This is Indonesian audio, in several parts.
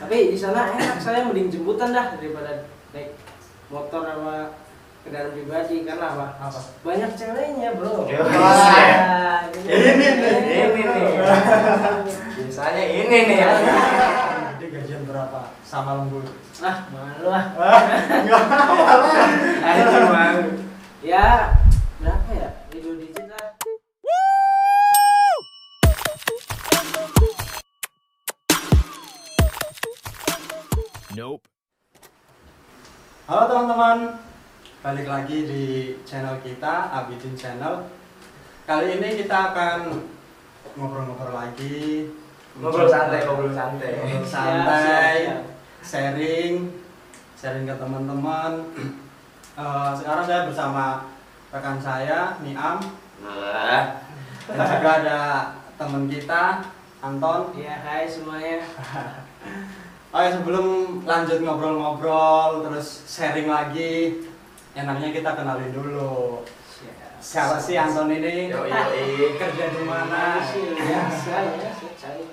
Tapi di sana enak, saya mending jemputan dah daripada naik motor sama kendaraan pribadi. Karena apa? Apa? Banyak ceweknya, bro. Wah, ini nih. Biasanya ini nih. Jadi gajian berapa? Sama lembur. Malu ah. Enggak apa-apa. Ayo bang. Ya, berapa ya? 2 digit lah. Nope. Halo teman-teman, balik lagi di channel kita, Abidin Channel. Kali ini kita akan ngobrol-ngobrol lagi, Ngobrol santai. Siap. sharing ke teman-teman. Sekarang saya bersama rekan saya, Niam, dan juga ada teman kita, Anton. Ya, hai semuanya. Oke, sebelum lanjut ngobrol-ngobrol, terus sharing lagi, enaknya kita kenalin dulu. Siapa sih Anton ini? Yoi. Kerja di mana? Biasa ya, saya.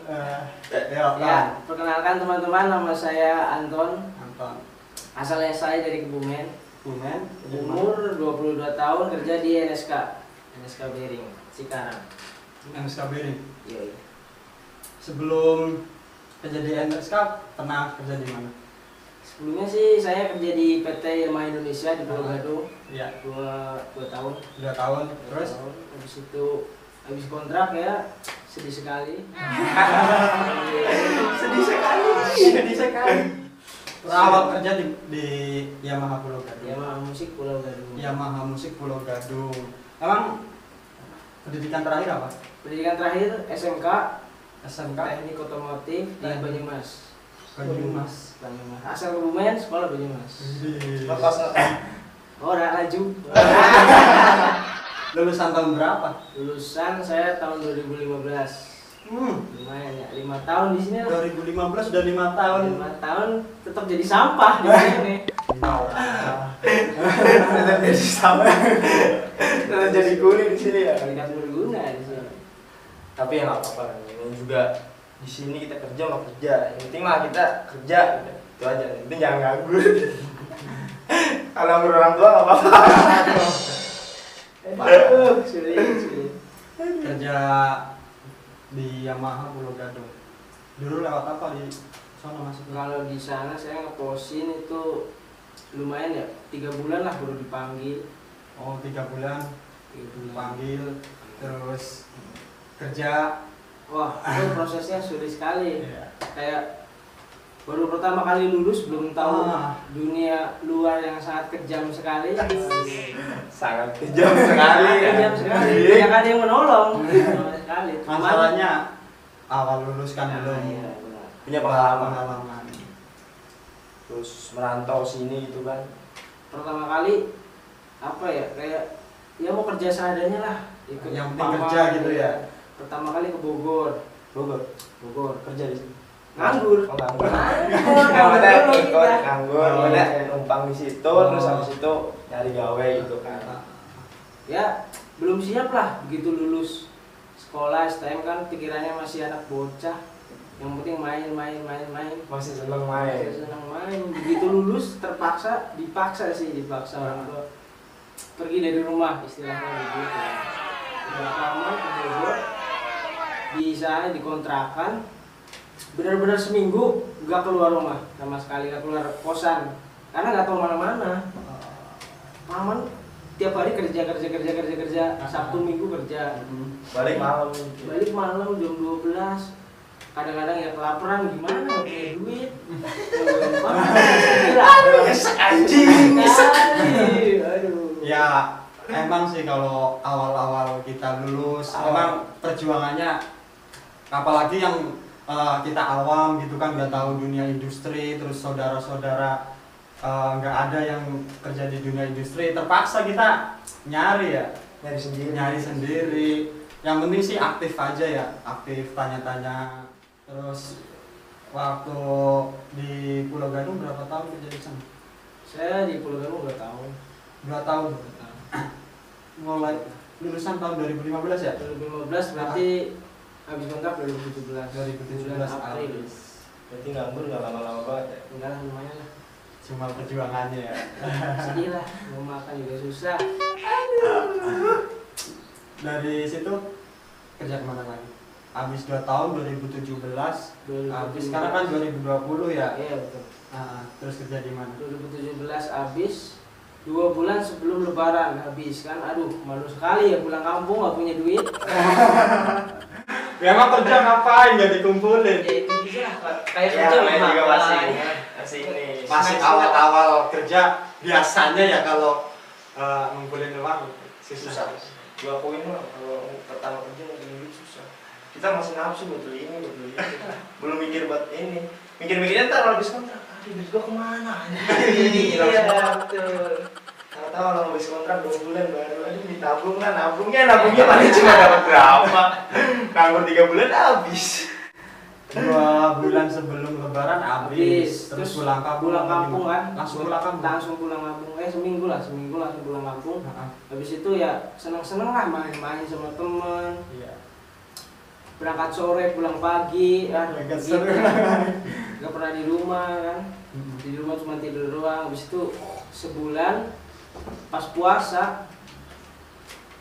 Yuk, Ya, perkenalkan teman-teman, nama saya Anton. Anton. Asalnya saya dari Kebumen. Bumen. Umur 22 tahun, kerja di NSK Bering, Cikarang. NSKB. Yoi. Sebelum kerja di NSK, pernah kerja di mana? Sebelumnya sih saya kerja di PT Yamaha Indonesia di Pulau Gadung. Iya, 2 tahun. 2 tahun. Terus? Habis itu habis kontrak ya, sedih sekali. Sedih sekali. Awal kerja di Yamaha Pulau Gadung. Yamaha Musik Pulau Gadung. Yamaha Musik Pulau Gadung. Emang pendidikan terakhir apa? Pendidikan terakhir SMK SMK Teknik Otomotif di Banyumas. Banyumas. Asal Kebumen, sekolah Banyumas. Lepas Ora laju. Lulusan tahun berapa? Lulusan saya tahun 2015. Lumayan ya, 5 tahun di sini. 2015 sudah 5 tahun. 5 tahun tetap jadi sampah di sini. tetap jadi sama. Tetap jadi kuning di sini ya. Tidak berguna di sini. Tapi ya nggak apa-apa lah. Ini juga di sini kita kerja nggak kerja. Yang penting mah kita kerja. Gitu. Itu aja. Yang penting jangan nganggur. Kalau nganggur orang tua nggak apa-apa. Sulit. Kerja di Yamaha Pulau Gadung. Dulu lewat apa di sana masuk? Kalau di sana saya ngeposin itu lumayan ya, 3 bulan lah baru dipanggil. Oh, 3 bulan 3 bulan. panggil, terus kerja. Wah, itu prosesnya sulit sekali. Iya. Kayak baru pertama kali lulus, belum tahu dunia luar yang sangat kejam sekali. Sangat kejam sekali. Kejam sekali. Tidak ada yang menolong. Sama sekali. Masalahnya awal lulus kan belum Iya, benar. Punya pengalaman. Terus merantau sini gitu kan. Pertama kali apa ya, kayak ya mau kerja seadanya lah. Ikut Yang penting pamar, kerja gitu ya. Pertama kali ke Bogor. Bogor kerja di sini. Nganggur. Oh, nganggur. Nganggur Yang dulu ikut kita. nganggur, Oh, ada iya. numpang di situ, Oh. terus habis itu nyari gawe gitu kan. Ya belum siap lah begitu lulus sekolah STM kan, pikirannya masih anak bocah, yang penting main. Masih seneng main. Masih senang main. Begitu lulus dipaksa orang tua pergi dari rumah, istilahnya begitu. Pertama ke Bogor, di sana dikontrakan, benar-benar seminggu nggak keluar rumah sama sekali, nggak keluar kosan karena nggak tahu mana-mana. Paman tiap hari kerja, Sabtu Minggu kerja, Balik malam. balik malam jam 12. Kadang-kadang ya kelaparan, gimana nggak punya duit. Anjing. Aduh. Ya, emang sih kalau awal-awal kita lulus, memang perjuangannya, apalagi yang kita awam gitu kan, nggak tahu dunia industri, terus saudara-saudara nggak ada yang kerja di dunia industri, terpaksa kita nyari Nyari sendiri. Yang penting sih aktif aja ya, aktif tanya-tanya. Terus waktu di Pulau Gadung berapa tahun kerja di sana? Saya di Pulau Gadung 2 tahun. 2 tahun. Mulai lulusan tahun 2015 ya? 2015 berarti habis kontrak 2017. 2017 Bulan April. Berarti nganggur nggak lama-lama banget ya? Enggak lah, lumayan lah. Cuma perjuangannya ya. Sedih lah, mau makan juga susah. Dari situ kerja kemana lagi? Habis 2 tahun 2017, habis sekarang kan 2020 ya. Iya betul. Terus kerja di mana? 2017 habis, 2 bulan sebelum lebaran habis kan. Aduh, malu sekali ya pulang kampung nggak punya duit. Ya emang kerja ngapain nggak dikumpulin? Ya itu bisa kayak Ya, kerja namanya juga makan. masih ini. Masih awal-awal kerja biasanya ya kalau ngumpulin uang Susah. Gua akuin lah kalau pertama kerja ngumpulin duit susah. Kita masih nafsu buat beli ini, buat beli itu. Belum mikir buat ini. Mikir-mikirnya ntar kalau habis kontrak, aduh duit gua kemana? Iya betul. Tahu-tahu kalau habis kontrak 2 bulan baru aduh ditabung kan, nabungnya paling cuma dapat berapa? Nganggur 3 bulan habis. 2 bulan sebelum lebaran habis, terus pulang kampung kan. langsung pulang kampung. Langsung pulang kampung. Seminggu langsung pulang kampung. Habis itu ya seneng-seneng lah main-main sama temen. Iya. Berangkat sore pulang pagi, Agak gitu. seru. Gak pernah di rumah kan. Di rumah cuma tidur doang. Habis itu sebulan pas puasa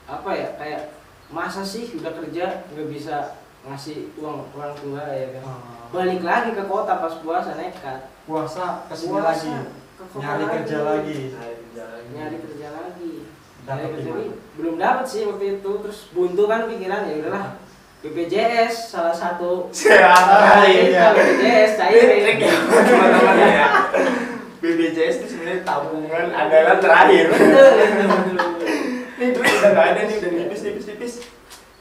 apa ya, kayak masa sih udah kerja nggak bisa ngasih uang orang tua ya kan. Balik lagi ke kota pas puasa, nekat Puasa kesini Puasa, lagi, ke kota nyari kerja lagi. nyari kerja lagi. Dapat Nyari di kerja mana? lagi. Belum dapat sih waktu itu, terus buntu kan pikiran, ya udahlah BPJS salah satu Iya. BPJS Trik cair ya teman-teman ya. BPJS itu sebenarnya tabungan andalan terakhir. Ini duit udah nggak ada nih, udah nipis.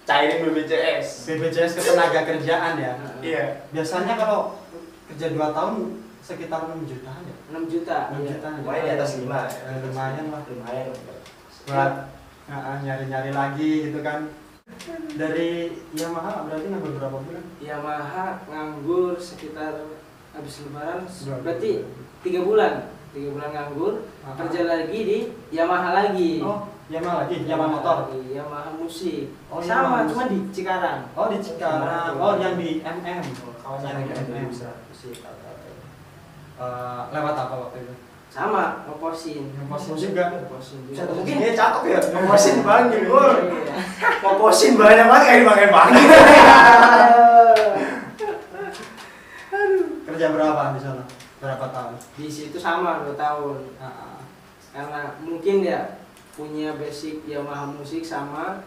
Cairin BPJS. BPJS ketenaga kerjaan ya. Iya. Biasanya kalau kerja 2 tahun sekitar 6 jutaan ya. 6 juta. 6 Iya. juta. Lumayan di atas 5 ya. Lumayan lah. Lumayan. Buat nyari-nyari lagi gitu kan. Dari Yamaha berarti nganggur berapa bulan? Yamaha nganggur sekitar habis lebaran, Dua berarti 3 bulan. 3 bulan nganggur, kerja lagi di Yamaha lagi. Oh, Yamaha lagi, Yamaha motor. Lagi, Yamaha musik. Oh, sama, Yamaha cuma di Cikarang. Oh, di Cikarang. Oh, yang di MM. Kawasan Yang di yang MM. bisa. Lewat apa waktu itu? Sama, ngeposin. Ngeposin juga. Ngeposin juga. Mungkin dia cakep ya, ngeposin banget gue. Iya. Ngeposin banyak banget kayak dipakai-pakai. Kerja berapa di sana? Berapa tahun? Di situ sama 2 tahun. Karena mungkin ya punya basic Yamaha musik sama,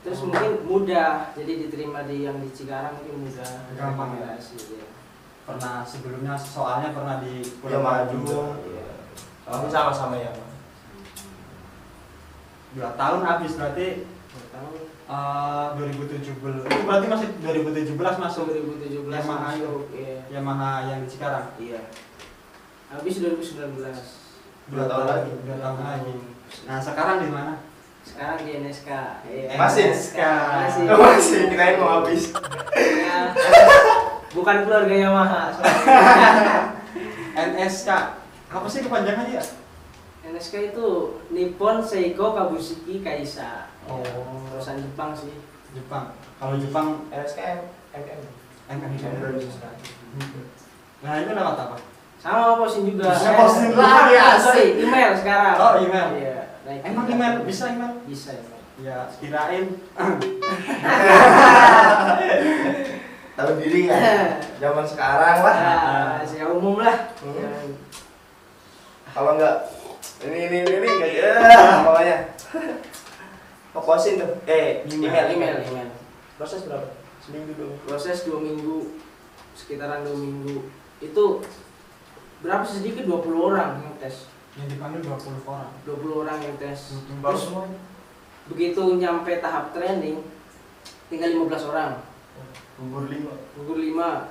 terus mungkin mudah, jadi diterima di yang di Cikarang mungkin mudah. Gampang ya? Rekomendasi, ya. Pernah sebelumnya soalnya pernah di Pulau Maju. Iya. Tapi sama-sama ya. 2 tahun habis berarti 2 tahun. 2017. Itu berarti masih 2017 masuk 2017 Yamaha itu. masuk, iya. Yamaha yang di Cikarang. Iya. Habis 2019. 2 tahun lagi. 2 tahun lagi. Nah, sekarang di mana? Sekarang di NSK. Iya. Masih? NSK. Masih. Kirain mau habis. Ya, bukan keluarga Yamaha. NSK. Apa sih kepanjangannya ya? NSK itu Nippon Seiko Kabushiki Kaisa. Oh. Perusahaan Jepang sih. Jepang. Kalau Jepang LSKM, MM. Nah, itu lewat apa? Sama posin juga. Bisa posin Bukan, lagi, asik. sorry, email sekarang. Oh, email. Iya. naik Emang email. email bisa email? Bisa email. Ya, kirain. Tahu diri kan? Zaman sekarang lah. Ya, umum lah. Kalau enggak ini enggak ya pokoknya. Fokusin tuh. Email. Proses berapa? Seminggu dong. Proses 2 minggu, sekitaran 2 minggu. Itu berapa sedikit 20 orang yang tes. Yang dipanggil 20 orang. 20 orang yang tes. Baru Terus semua. begitu nyampe tahap training tinggal 15 orang. Gugur 5. Gugur 5.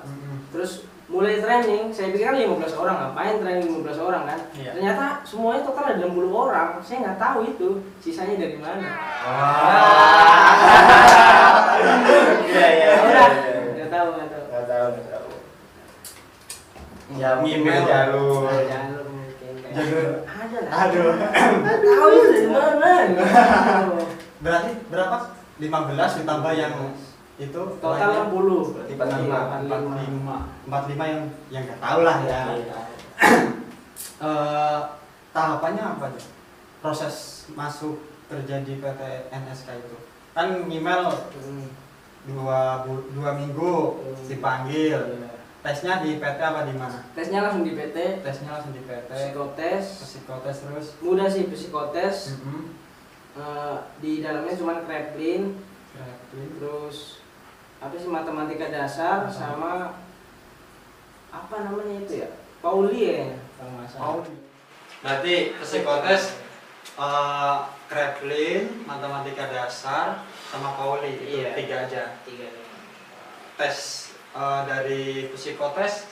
Terus mulai training, saya pikir kan 15 orang, ngapain training 15 orang kan? Iya. Ternyata semuanya total ada 60 orang. Saya nggak tahu itu sisanya dari mana. Iya. Nggak tahu. Enggak tahu. Ya, Email. jalur. Jalur mungkin. Jalur. Ada lah. Aduh. Nggak tahu itu dari mana. Berarti berapa? 15 ditambah yang itu Total 60. Berarti 45 yang nggak tahu lah ya. Iya. Tahapannya apa aja? Proses masuk kerja di PT NSK itu kan email 2 minggu dipanggil. Tesnya di PT apa di mana? Tesnya langsung di PT. Tesnya langsung di PT. Psikotes terus. mudah sih psikotes. Di dalamnya cuma kreplin, terus apa sih matematika dasar sama apa namanya itu ya, Pauli ya kalau nggak salah. Berarti psikotes, kreplin, matematika dasar sama Pauli itu Iya. 3 aja. 3. Tes dari psikotes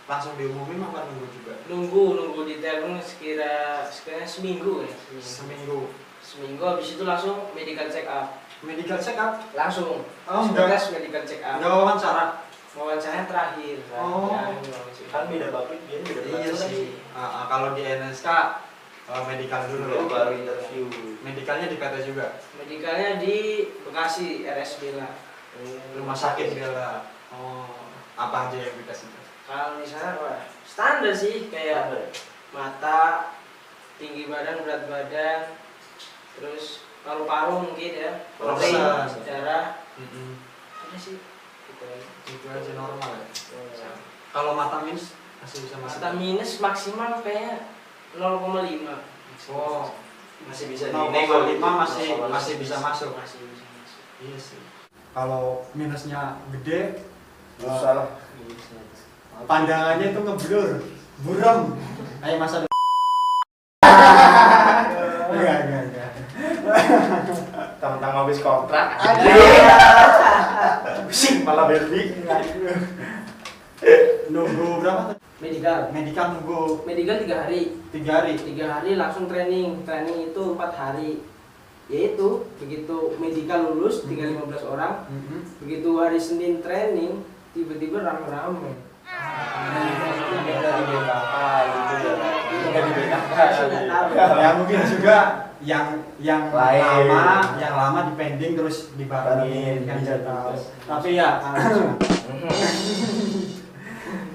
langsung diumumin apa nunggu juga? Nunggu ditelepon sekiranya seminggu ya. Seminggu habis itu langsung medical check up. Medical check up? Langsung. Oh, Psikotes medical check up. Enggak wawancara? Wawancaranya terakhir. Oh. Kan beda pabrik dia beda Iya peraturan sih. Kalau di NSK medical dulu Dulu ya. baru interview. Medicalnya di PT juga. Medicalnya di Bekasi RSB lah. Rumah sakit Bella. Oh, apa aja yang dikasih? Kalau di sana wah, standar sih kayak mata, tinggi badan, berat badan, terus paru-paru mungkin ya, protein, Periksa. darah, ada sih. Gitu aja. Itu aja normal ya. Kalau mata minus masih bisa masuk. Mata minus maksimal kayak 0,5. Oh, Masih bisa 0,5 masih bisa masuk. Masih bisa masuk. Iya sih. Kalau minusnya gede, Susah lah. pandangannya itu ngeblur, buram. Kayak masa enggak. Teman-teman habis kontrak. Pusing malah Berli. Nunggu berapa? Medical. Medical nunggu Medical 3 hari. 3 hari. 3 hari langsung training. Training itu 4 hari. Yaitu begitu medical lulus tinggal 15 orang. Begitu hari Senin training tiba-tiba rame-rame. Dari BKK gitu ya. Dari BKK. Ya mungkin juga yang Lain. lama dipending terus dibarengin kan Bisa saya tahu. juga. Tapi ya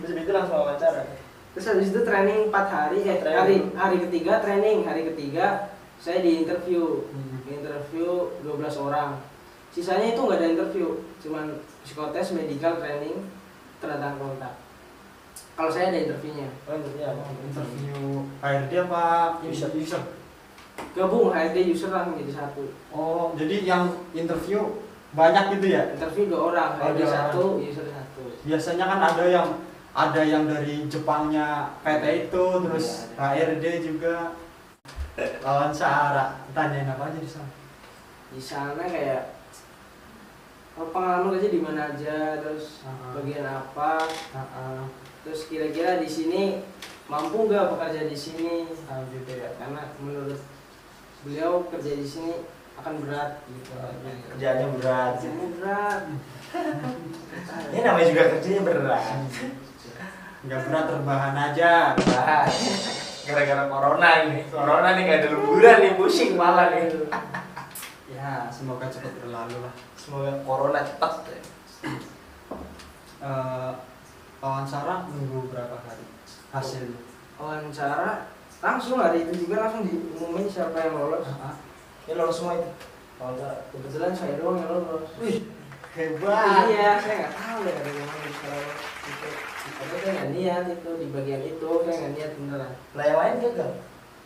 Terus itu langsung wawancara. Terus habis itu training 4 hari, hari ketiga training, hari ketiga saya di interview 12 orang. Sisanya itu nggak ada interview, cuman psikotes, medical, training, tanda tangan kontak. Kalau saya ada interviewnya. interview HRD apa user? Gabung HRD user langsung jadi satu. Oh, jadi yang interview banyak gitu ya? Interview 2 orang, HRD Oh, 1, user 1. Biasanya kan ada yang dari Jepangnya PT itu, terus HRD juga. Wawancara, tanyain apa aja di sana? Di sana kayak pengalaman kerja di mana aja, terus bagian apa, terus kira-kira di sini mampu nggak bekerja di sini, Gitu ya. karena menurut beliau kerja di sini akan berat gitu. Kerjaannya berat. Kerjanya berat. Ini namanya juga kerjanya berat. Nggak berat, rebahan aja. Berat. Gara-gara corona nih. Corona nih gak ada liburan nih, pusing malah nih. Ya, semoga cepat berlalu lah. Semoga corona cepat. Wawancara nunggu berapa hari hasilnya? Wawancara langsung hari itu juga langsung diumumin siapa yang lolos. Ini lolos semua itu. Wawancara. Kebetulan saya doang yang lolos. Hebat. Iya, saya nggak tahu ya dari mana bisa lolos itu. Tapi saya nggak niat itu di bagian itu, saya nggak niat beneran. Nah yang lain gagal.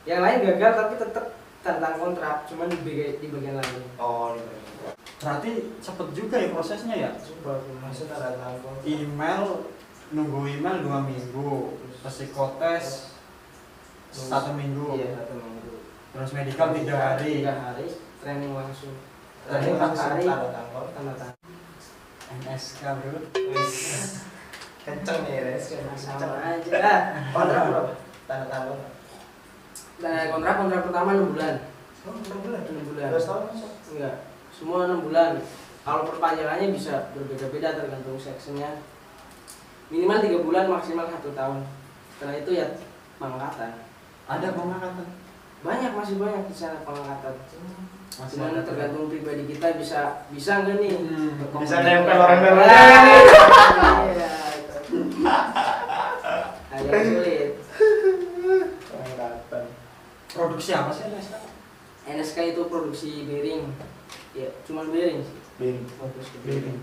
Yang lain gagal tapi tetap tentang kontrak, cuman di bagian lain. Oh, Berarti cepet juga ya prosesnya ya? coba maksudnya ada tampon. Email, nunggu email 2 minggu, psikotes 1 minggu, Iya, 1 minggu. terus medical 3 hari. 3 hari, training langsung. Training Training 4 langsung hari, tanda tampon. tanda tangan. NSK bro. Wis. Kenceng nih, Res. Sama aja lah. Kontrak berapa? Tanda tampon. Dan kontrak pertama 6 bulan. Oh, 6 bulan. 6 bulan. 2 tahun masuk. Enggak, semua 6 bulan. Kalau perpanjangannya bisa berbeda-beda tergantung sectionnya. Minimal 3 bulan, maksimal 1 tahun. Setelah itu ya pengangkatan. Ada pengangkatan? Masih banyak di sana pengangkatan. Masih Cuman ada tergantung pribadi kita bisa nggak nih berkomunikasi. Bisa nempel orang dalam. Iya, itu. Agak sulit. Orang datang. Produksi apa sih NSK? NSK itu produksi bearing. Ya, cuman bearing sih. Bearing. Fokus ke Bearing.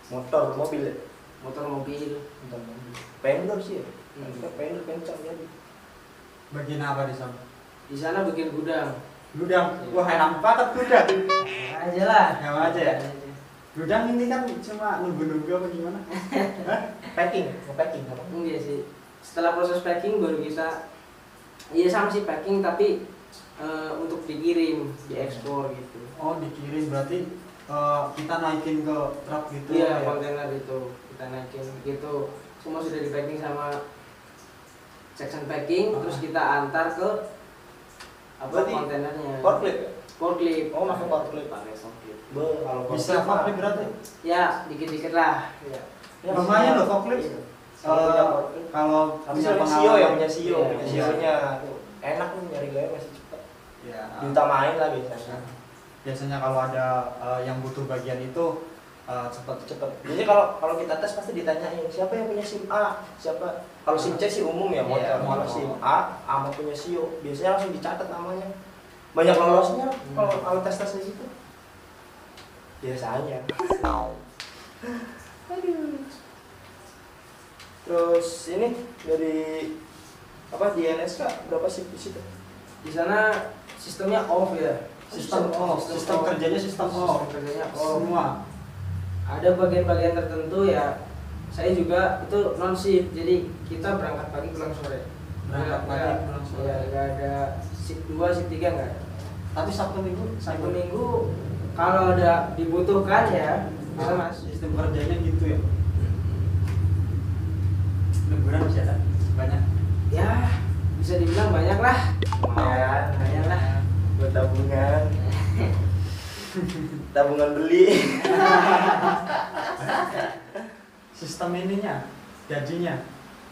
Motor, mobil ya? Motor mobil. Motor mobil. Pendor sih ya? Hmm. Pendor kencang jadi. Bagian apa di sana? Di sana bagian gudang. Gudang. Wah, enak banget gudang. Aja lah. Yang aja ya? Gudang ini kan cuma nunggu-nunggu apa gimana? Packing, mau packing apa? Enggak sih. Setelah proses packing baru kita iya sama sih packing tapi untuk dikirim, diekspor gitu. Oh, dikirim berarti kita naikin ke truk gitu. Iya, ya? kontainer itu kita naikin gitu. Semua sudah di packing sama section packing, terus kita antar ke apa Berarti kontainernya. Forklift ya? Forklift. Oh, pakai forklift. Pakai forklift. Kalau Bisa forklift berarti? Ya, dikit-dikit lah. Ya. Lumayan loh forklift. Iya. Kalau Tapi punya punya CEO ya, pengalaman. punya CEO, Iya, punya iya. CEO-nya. Enak nih nyari gaya masih cepat. Ya. Diutamain lah biasanya. Biasanya kalau ada yang butuh bagian itu cepat. Cepet. Jadi kalau kita tes pasti ditanyain siapa yang punya SIM A, siapa. Kalau SIM C sih umum ya motor. Iya, Kalau umum. SIM A sama punya CEO, biasanya langsung dicatat namanya. Banyak lolosnya kalau tes di situ. Biasanya. Aduh. Terus ini dari apa di NSK berapa sih di situ? Di sana sistemnya off ya. Sistem off, sistem kerjanya sistem off. Sistem kerjanya off. Semua. Ada bagian-bagian tertentu ya. Saya juga itu non shift, jadi kita berangkat pagi pulang sore. Berangkat Nggak- pagi, nggak- pulang sore. Ya, nggak ada shift 2, shift 3 nggak ada. Tapi Sabtu Minggu, Sabtu Minggu kalau ada dibutuhkan ya bisa mas. Sistem kerjanya gitu ya. Lemburan masih ada banyak. Ya bisa dibilang banyak lah. Lumayan, Lumayan lah. buat tabungan. Tabungan beli. Sistem ininya, gajinya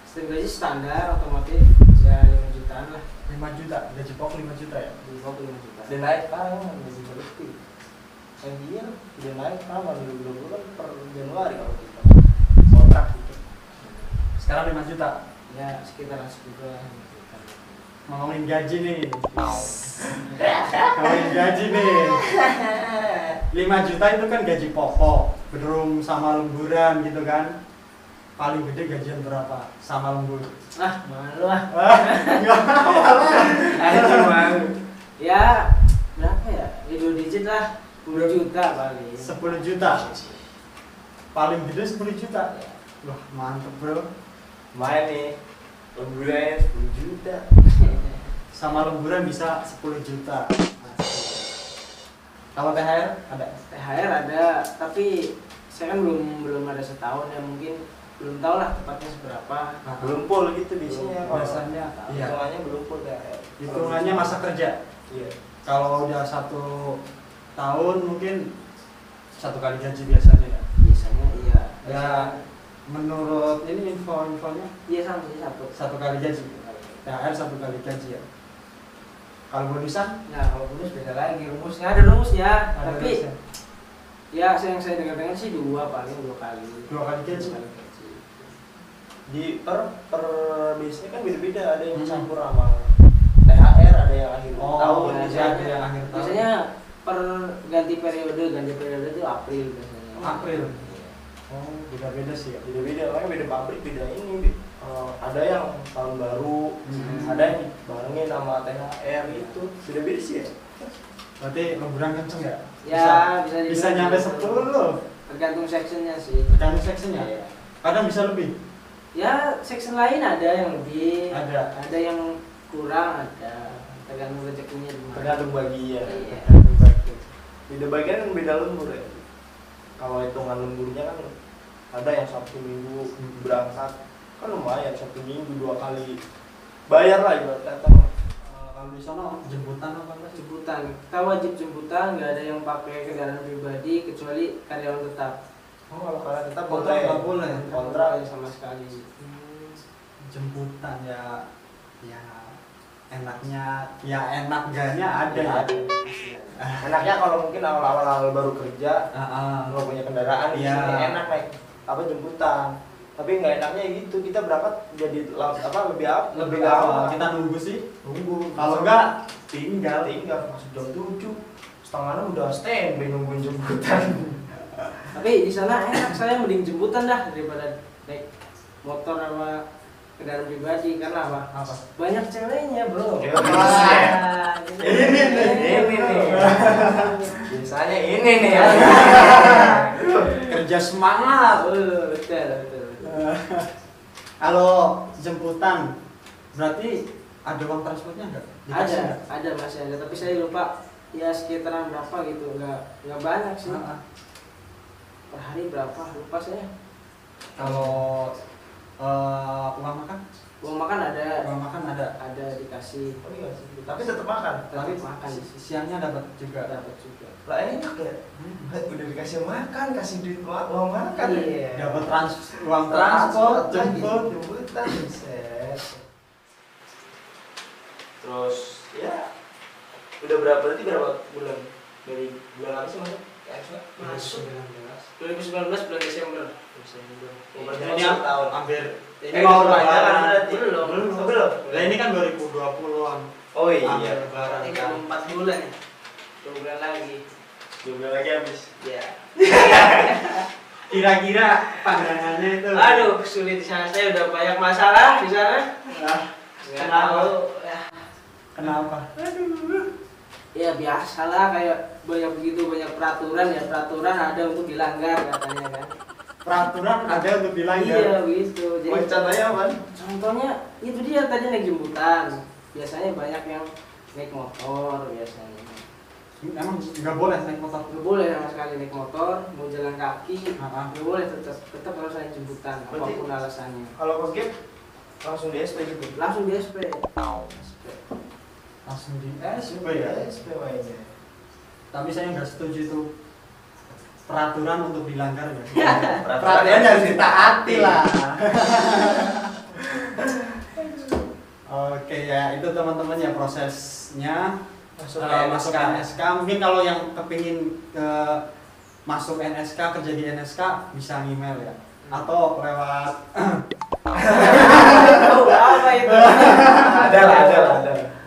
Sistem gaji standar otomatis ya 5 jutaan lah. 5 juta, gaji pokok 5 juta ya. Di bawah 5 juta. Udah naik sekarang lebih berarti. Iya, udah naik sekarang 2020 kan per Januari kalau kita kontrak gitu. Sekarang 5 juta. Ya sekitaran segitu lah. Ngomongin gaji nih. Ngomongin gaji nih. 5 juta itu kan gaji pokok, belum sama lemburan gitu kan. Paling gede gajian berapa sama lembur? Ah malu ah. Enggak apa-apa. Aduh malu. Ya berapa ya? Ya 2 digit lah. 10 juta paling. 10 juta. Paling gede 10 juta. Wah, mantep bro. Main nih, lemburannya 10 juta. Sama lemburan bisa 10 juta. Kalau THR ada? THR ada, tapi saya kan belum ada setahun ya, mungkin belum tahu lah tepatnya seberapa. Belum full gitu biasanya. kalau Biasanya, iya. hitungannya belum full ya. Hitungannya masa kerja. Iya. Kalau udah 1 tahun mungkin 1 kali gaji biasanya ya. Biasanya iya. Ya menurut ini infonya Iya sama sih satu. 1 kali gaji. THR 1 kali gaji ya. Kalau bonusan Nah kalau bonus beda lagi rumusnya, ada rumusnya. ada Tapi bonusnya. ya yang saya dengar sih paling 2 kali. 2 kali gaji. 2 kali gaji. Di per biasanya kan beda-beda, ada yang Hmm. campur sama THR, ada yang akhir tahun iya, biasanya. ada yang akhir tahun. Biasanya per ganti periode itu April biasanya. April. Iya. Oh, beda-beda sih ya. Beda-beda, makanya beda pabrik, beda ini. Ada yang tahun baru, ada yang barengin sama THR itu, beda-beda sih ya. Berarti lemburan kenceng ya? Ya bisa bisa dibilang nyampe gitu. 10. Tergantung sectionnya sih. Tergantung sectionnya. Iya. Kadang bisa lebih. Ya section lain ada yang lebih, Ada. yang kurang, ada tergantung rezekinya di mana. Tergantung bagian. Iya. Tergantung bagian. Beda bagian kan beda lembur ya. Kalau hitungan lemburnya kan ada yang Sabtu Minggu berangkat, kan lumayan Sabtu Minggu 2 kali bayar lah ibarat kata. Kalau di sana jemputan apa enggak? Jemputan, kita wajib jemputan, nggak ada yang pakai kendaraan pribadi kecuali karyawan tetap. Oh, kalau kalian tetap Kontrak boleh. nggak boleh. Kontrak. sama sekali. Jemputan ya enaknya ya enak enggaknya ada ya. Enaknya kalau mungkin awal-awal baru kerja nggak punya kendaraan di Iya. sini enak naik jemputan. Tapi nggak enaknya gitu, kita berangkat jadi lebih awal. Kita nunggu sih. Nunggu. Kalau enggak tinggal. Masuk jam 7 setengah 6 udah standby nungguin jemputan. Tapi di sana enak, saya mending jemputan dah daripada naik motor sama kendaraan pribadi. Karena apa? Apa? Banyak ceweknya bro. Ya, Wah, ini nih. Biasanya ini nih. Kerja semangat. Betul. Kalau jemputan berarti ada uang transportnya enggak? Ada masih ada, tapi saya lupa ya sekitaran berapa gitu, nggak banyak sih. Per hari berapa lupa saya. Kalau uang makan? Uang makan ada. ada dikasih, Oh iya sih. Tapi tetap makan. tapi makan Siangnya dapat juga. dapat juga. Lah enak ya. Udah dikasih makan, kasih duit uang makan. Iya. Dapat uang transport, jemputan. Set. Terus ya udah berarti berapa bulan dari bulan apa sih masuk? Masuk 2019 bulan Desember. Berarti Ini masuk tahun. hampir Ini mau lebaran berarti. Belum. Lah ini kan 2020-an. Oh iya. Hampir lebaran. Ini kan 4 bulan ya. 2 bulan lagi. 2 bulan lagi habis. Ya. Kira-kira pandangannya itu. Aduh, sulit di sana. Saya udah banyak masalah di sana. Nggak Kenapa? tahu. Ya. Kenapa? Ya biasalah, kayak banyak peraturan ya, peraturan ada untuk dilanggar katanya kan. Peraturan ada untuk dilanggar. Iya begitu. Jadi Contohnya apa? contohnya itu dia tadi naik jemputan. Biasanya banyak yang naik motor biasanya. Emang nggak boleh naik motor? Nggak boleh sama sekali naik motor, mau jalan kaki, Ah. nggak boleh, tetap harus naik jemputan Berarti- apapun alasannya. Kalau ke gap langsung di SP gitu. Langsung di SP. Langsung di SP ya. SP mainnya. Tapi saya nggak setuju itu peraturan untuk dilanggar ya. Peraturan harus ditaati lah. Oke ya, itu teman-teman ya prosesnya Masuk masuk NSK. Mungkin kalau yang kepingin masuk NSK, kerja di NSK bisa email ya, atau lewat Oh, apa itu? Ada.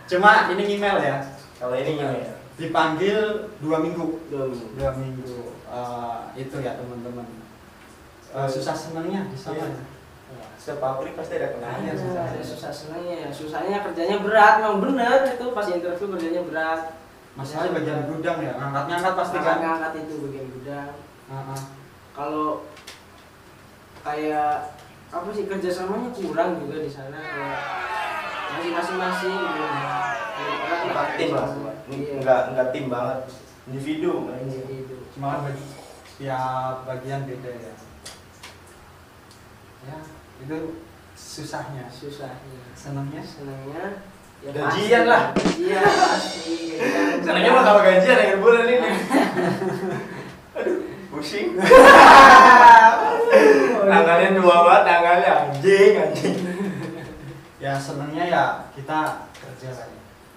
cuma ini email ya. Kalau ini gini ya. Dipanggil 2 minggu. 2 minggu. 2 minggu. Itu ya teman-teman. Susah senangnya di sana. Iya. Setiap pabrik pasti ada kenangan. Ada susah senangnya, susahnya kerjanya berat, memang bener itu pas interview kerjanya berat. Masalahnya bagian gudang ya, ngangkat-ngangkat pasti kan. Ngangkat itu bagian gudang. Heeh. Kalau kayak apa sih, kerjasamanya kurang juga di sana, kayak masing-masing gitu. Bukan tim lah. Enggak tim banget. Individu. Individu. Cuma kan setiap bagian beda ya. Ya, itu susahnya. Senangnya Senangnya ya Gajian pasti. lah. Gajian pasti. Senangnya mah kalau gajian akhir bulan ini. Aduh, pusing. Tangannya 2 banget, tangannya anjing. ya senangnya ya kita kerja kan.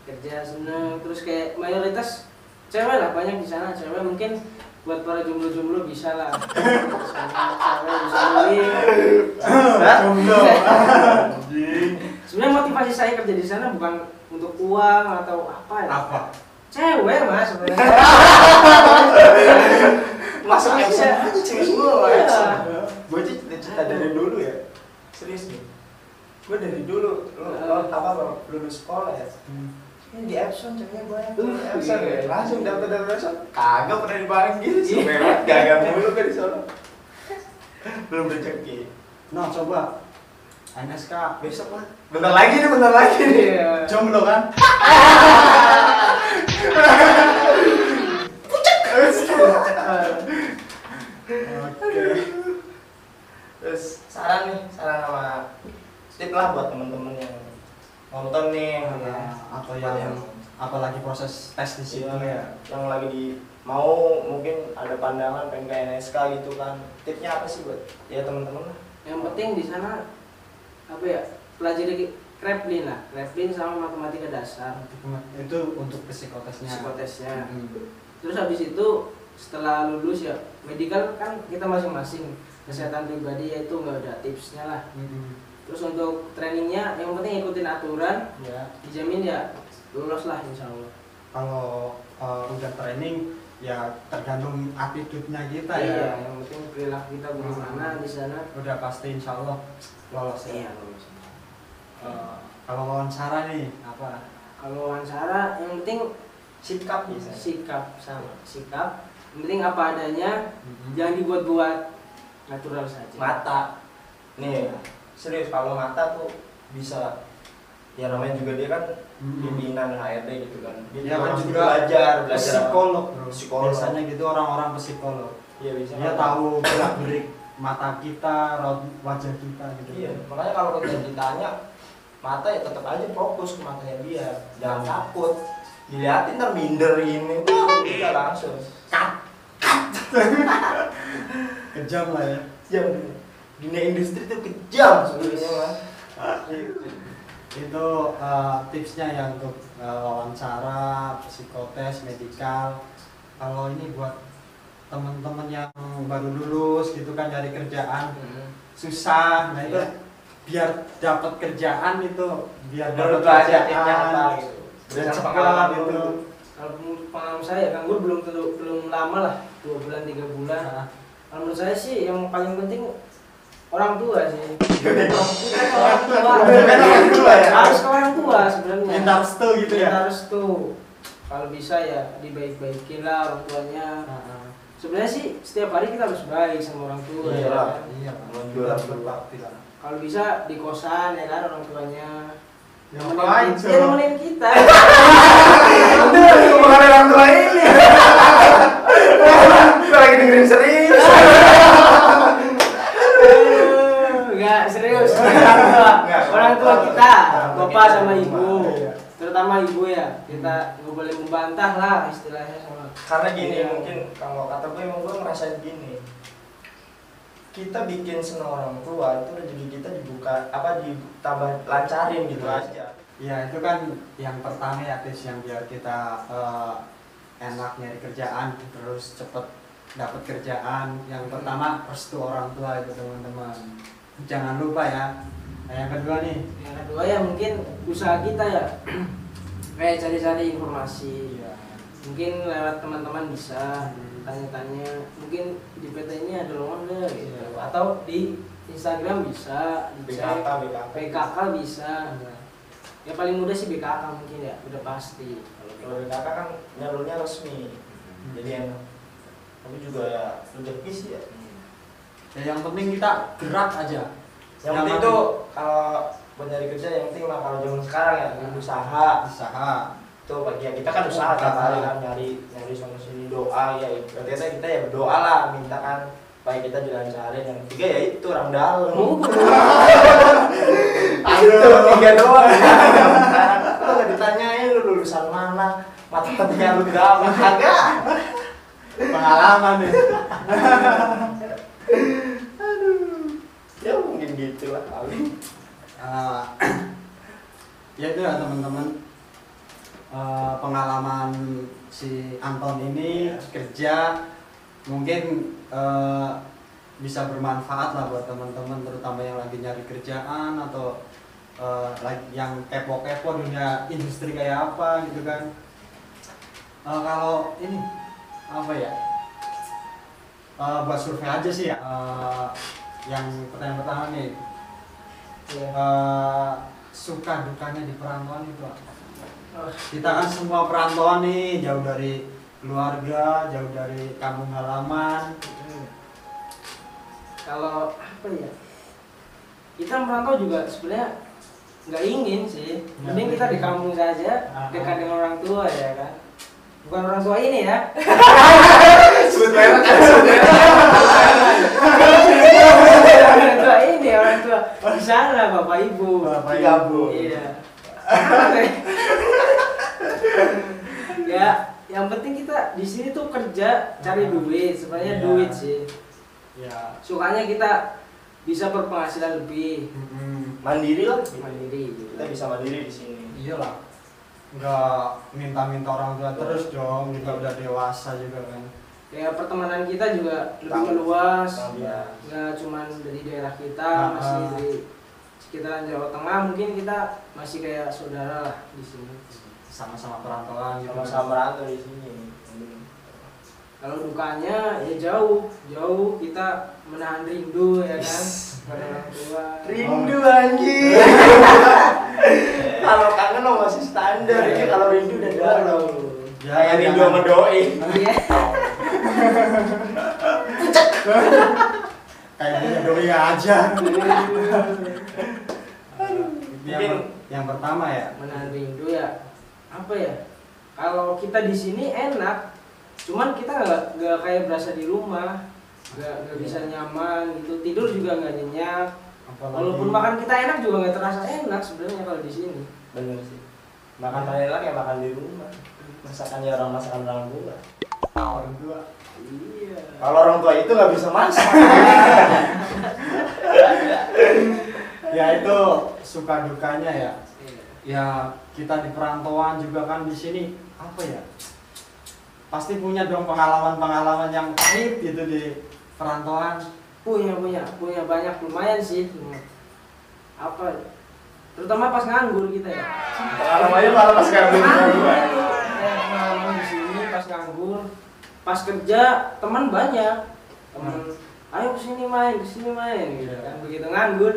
Kerja seneng, terus kayak mayoritas cewek lah, banyak di sana cewek. Mungkin buat para jomblo-jomblo bisa lah. Cewek bisa beli. Jomblo. Anjing. Sebenarnya motivasi saya kerja di sana bukan untuk uang atau apa ya. Apa? Cewek mas sebenarnya. Masuk Iya. action aja cewek semua. Iya. Gue cerita dari dulu ya. Serius nih. Gue dari dulu lulus sekolah ya. Ini di Epson ceweknya banyak tuh Epson ya. Langsung daftar dari Epson. Kagak pernah dipanggil sih. Mewah, gagal mulu kan di sana. Belum rezeki. Nah, coba NSK Besok lah. Bentar lagi nih. Iya. jomblo kan? Oke. Terus saran sama tip lah buat temen-temen yang nonton nih Atau yang apalagi proses tes di situ ya. yang lagi mau mungkin ada pandangan pengen ke NSK gitu kan, tipnya apa sih buat ya teman-teman lah? Yang penting di sana apa ya, pelajari Kreplin lah, Kreplin sama matematika dasar. Itu untuk psikotesnya. Psikotesnya. Hmm. Terus habis itu setelah lulus ya medical kan kita masing-masing, kesehatan pribadi yaitu nggak ada tipsnya lah. Hmm. Terus untuk trainingnya yang penting ikutin aturan, Ya. dijamin ya lulus lah insya Allah. Kalau udah training ya tergantung attitude-nya kita ya. Iya, yang penting perilaku kita bagaimana di sana. Udah pasti insya Allah lolos ya. Iya lulus. Kalau wawancara nih apa? Kalau wawancara yang penting Sikap bisa. sikap sama sikap. Yang penting apa adanya, jangan dibuat-buat, natural saja. Mata. Nih, serius kalau mata tuh bisa ya namanya juga dia kan pimpinan HRD gitu kan. Dia kan langsung juga belajar psikolog, bro. Psikolog. Biasanya gitu orang-orang psikolog. Iya bisa. Dia tahu gerak-gerik mata kita, raut wajah kita gitu. Iya, makanya kalau kita ditanya mata ya tetap aja fokus ke matanya dia, jangan takut. Dilihatin ntar minder ini, udah langsung. Kejam lah ya. Kejam. Dunia industri itu kejam sebenarnya mah. Itu tipsnya ya untuk wawancara, psikotes, medikal. Kalau ini buat teman-teman yang baru lulus gitu kan nyari kerjaan susah, nah itu Iya. biar dapat kerjaan itu biar dapat Menurut lo aja tipsnya kerjaan apa gitu? biar Berdasarkan cepat pengalaman gitu. lu. Kalau pengalaman saya nganggur belum lama lah, 2 bulan 3 bulan. Nah, Kalau menurut saya sih yang paling penting orang tua sih. Orang Orang tua ya? Harus ke orang tua sebenarnya. minta restu gitu ya. Minta restu. Kalau bisa ya dibaik-baikin lah orang tuanya. Sebenarnya sih setiap hari kita harus baik sama orang tua. Iya ya lah. kan? Iya, Menjual harus berbakti lah. Kalau bisa di kosan ya kan orang tuanya. Ngapain, Nemenin kita, Cok? ya nemenin kita. Itu lagi ngomongin orang tua ini. Gue lagi dengerin serius. Enggak serius. Enggak. Orang tua kita, Orang tua bapak kita, sama rumah, ibu. iya. Terutama ibu ya. Kita nggak boleh membantah lah istilahnya sama. Karena gini Iya. mungkin kalau kata gue emang gue ngerasain gini. Kita bikin senang orang tua itu rezeki kita dibuka apa ditambah lancarin gitu aja. Ya itu kan yang pertama ya tes yang biar kita enak nyari kerjaan terus cepet dapat kerjaan. Yang pertama restu orang tua itu teman-teman. Jangan lupa ya. Nah, yang kedua nih. Yang kedua ya mungkin usaha kita ya. Kayak cari-cari informasi. Iya. Mungkin lewat teman-teman bisa tanya-tanya. Mungkin di PT ini ada lowongan nggak gitu. Iya. Atau di Instagram bisa dicek. PKK bisa. Ya paling mudah sih BKK mungkin ya, udah pasti. Kalau dari kakak kan nyalurnya resmi, jadi enak. Tapi juga ya rezeki sih ya. Ya, yang penting kita gerak aja. Yang penting Nyaman. tuh kalau buat nyari kerja yang penting mah kalau zaman sekarang ya usaha. Usaha. Tuh bagi kita kan usaha tiap hari kan nyari sana sini doa ya. Berarti kita ya berdoa lah minta kan supaya kita dilancarin. Yang ketiga ya itu orang dalam. Itu 3 doang. Lu nggak ditanyain lu lulusan mana, matematika lu berapa, kagak. Pengalaman nih. Ya mungkin gitu lah paling. Ya itu ya teman-teman. Pengalaman si Anton ini kerja mungkin bisa bermanfaat lah buat teman-teman terutama yang lagi nyari kerjaan atau yang kepo-kepo dunia industri kayak apa gitu kan. Kalau ini apa ya buat survei aja sih ya. Yang pertanyaan pertama nih suka dukanya di perantauan itu apa? Kita kan semua perantauan nih, jauh dari keluarga, jauh dari kampung halaman. Kalau apa ya, kita merantau juga sebenarnya nggak ingin sih. Mending kita di kampung saja, dekat dengan orang tua ya kan. Bukan orang tua ini ya. Sebut merek kan. Orang tua ini, orang tua di sana, bapak ibu. Bapak Ibu. Iya. Ya, yang penting kita di sini tuh kerja, cari duit. Sebenarnya Iya. duit sih. Ya, Sukanya kita bisa berpenghasilan lebih, Mandiri lah. mandiri gitu. Kita bisa mandiri di sini. Iyalah, nggak minta-minta orang tua terus dong, kita udah dewasa juga kan. Kayak pertemanan kita juga lebih Tambah. meluas, Tambah. nggak cuma dari daerah kita, Nah, masih dari sekitaran Jawa Tengah, mungkin kita masih kayak saudara lah di sini. Sama-sama perantauan gitu. Sama-sama merantau di sini. Kalau dukanya ya jauh kita menahan rindu ya kan pada orang tua. Rindu anjing. Kalau kangen mah masih standar ya, kalau rindu udah dalam. Kayak rindu sama doi. Iya. Kayak punya doi aja. Mungkin yang pertama ya. Menahan rindu ya apa ya? Kalau kita di sini enak, cuman kita nggak kayak berasa di rumah, nggak bisa nyaman gitu, tidur juga nggak nyenyak. Walaupun makan kita enak juga nggak terasa enak sebenarnya kalau di sini. bener sih. Makan enak ya makan di rumah. Masakannya masakan orang tua. Orang tua. Iya. Kalau orang tua itu nggak bisa masak. Ya itu suka dukanya ya. Ya kita di perantauan juga kan di sini apa ya? Pasti punya dong pengalaman-pengalaman yang pahit gitu di perantauan. Punya banyak, lumayan sih. Apa? Terutama pas nganggur kita ya. Pengalamannya malah pas nganggur. Pengalaman di sini pas nganggur, pas kerja teman banyak, teman ayo kesini main gitu kan. Begitu nganggur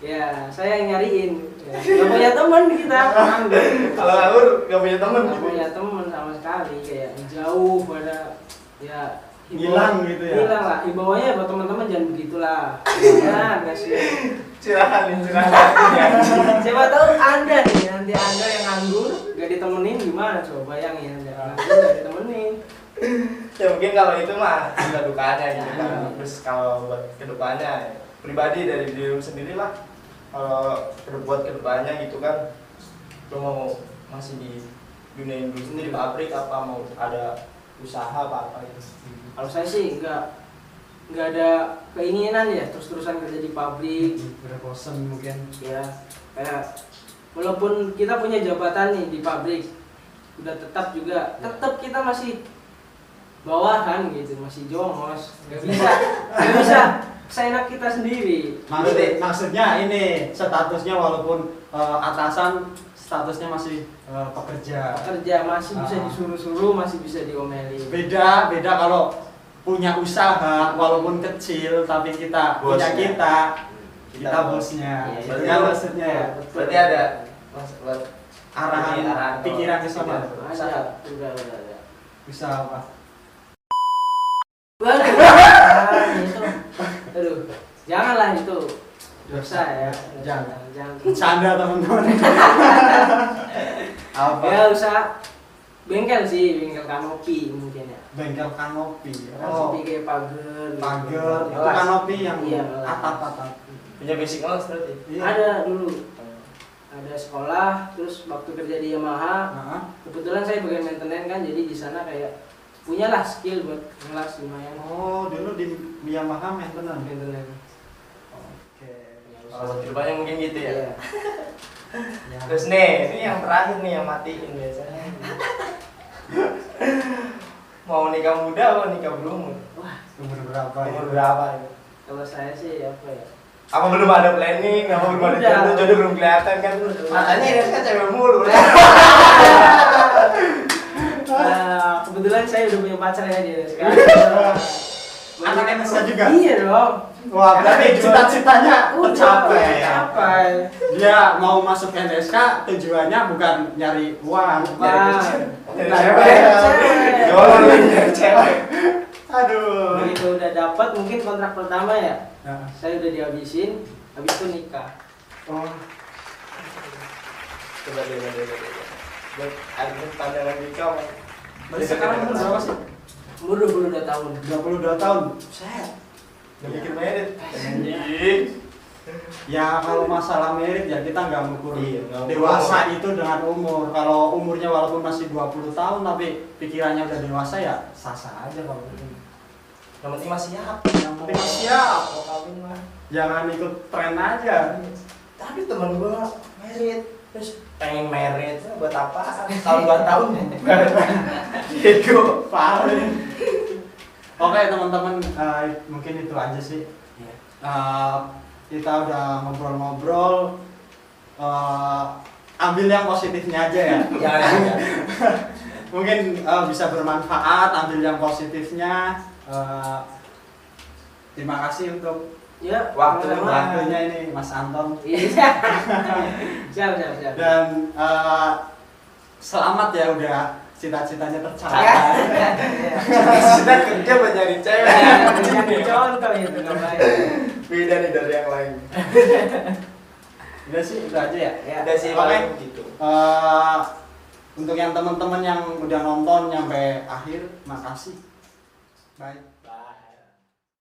ya saya yang nyariin, nggak punya teman kita nganggur. Kalau nganggur nggak punya temen. Nggak punya teman sama sekali, kayak jauh pada ya Hilang gitu ya. hilang lah. Himbauannya buat teman-teman jangan begitulah ya, kasih. Cirahan. Siapa tahu anda nih, nanti anda yang nganggur gak ditemenin gimana, coba bayangin anda nganggur gak ditemenin. Ya mungkin kalau itu mah ada dukanya gitu kan. Terus kalau buat kedepannya pribadi dari diri lu sendiri lah. Kalau buat kedepannya gitu kan, lu mau masih di dunia industri di pabrik apa mau ada usaha apa gitu. Kalau saya sih nggak ada keinginan ya terus-terusan kerja di pabrik Udah bosen mungkin. ya, kayak walaupun kita punya jabatan nih di pabrik udah tetap kita masih bawahan gitu, masih jongos, nggak bisa seenak kita sendiri. Maksudnya ini statusnya walaupun atasan statusnya masih pekerja. Kerja masih bisa disuruh-suruh, masih bisa diomelin. Beda kalau punya usaha walaupun kecil tapi kita punya kita bosnya. Iya, Itu kan maksudnya ya. Berarti ada Arahan pikiran ke sana. Udah. Bisa apa? Itu. Aduh, janganlah itu. Dosa ya. Jangan. Jangan. Canda teman-teman. Apa? Ya usaha bengkel sih, bengkel kanopi mungkin ya. Bengkel kanopi. Kanopi kayak pagar. Pagar. Itu Ngelas. kanopi yang Iya, ngelas. atap-atap. punya basic ngelas berarti. Iya. Ada dulu. Ada sekolah, terus waktu kerja di Yamaha, Nah, kebetulan saya bagian maintenance kan, jadi di sana kayak punyalah skill buat ngelas lumayan. oh dulu di Yamaha maintenance. Maintenance. Oke. Kalau kedepannya mungkin gitu ya. Iya. Ya. Terus nih, ini yang terakhir nih yang matiin biasanya. Mau nikah muda atau nikah berumur? Wah, Umur berapa? Umur ya? berapa? kalau saya sih apa ya? Apa belum ada planning? Apa belum ada Udah. jodoh belum kelihatan kan? Matanya ini kan cewek mulu. Kebetulan saya udah punya pacar ya dia sekarang. Anak NSK juga? Iya dong. Wah, berarti cita-citanya Udah, tercapai ya. tercapai. Dia mau masuk NSK tujuannya bukan nyari uang, Cewek. Jualan nyari cewek. Aduh. Begitu udah dapat mungkin kontrak pertama ya, Nah, saya udah dihabisin, habis itu nikah. oh, Coba deh. Buat ada pandangan nikah. berarti sekarang umur berapa sih? Umur 22 tahun. 22 tahun. Saya Udah mikir merit. Ya kalau masalah merit ya kita nggak mengukur Iya, nggak mengukur. dewasa itu dengan umur. Kalau umurnya walaupun masih 20 tahun tapi pikirannya udah dewasa ya sah-sah aja kalau itu. Yang penting masih siap. Yang penting siap. Mau kawin mah. Jangan ikut tren aja. Tapi temen gua merit, terus pengen merit buat apa? Tahun 2 tahun. Ego. Paling. Oke teman-teman, mungkin itu aja sih. Iya. Kita udah ngobrol-ngobrol. Ambil yang positifnya aja ya. Jangan. Mungkin bisa bermanfaat, ambil yang positifnya. Terima kasih untuk Ya, waktunya ini Mas Anton. Iya. Siap. Dan selamat ya udah cita-citanya tercapai. Kita kerja buat nyari cewek. Jadi contoh itu nggak baik. Beda nih dari yang lain. Udah sih, udah aja ya. Udah sih Oke. paling gitu. Untuk yang teman-teman yang udah nonton sampai akhir, makasih. Bye.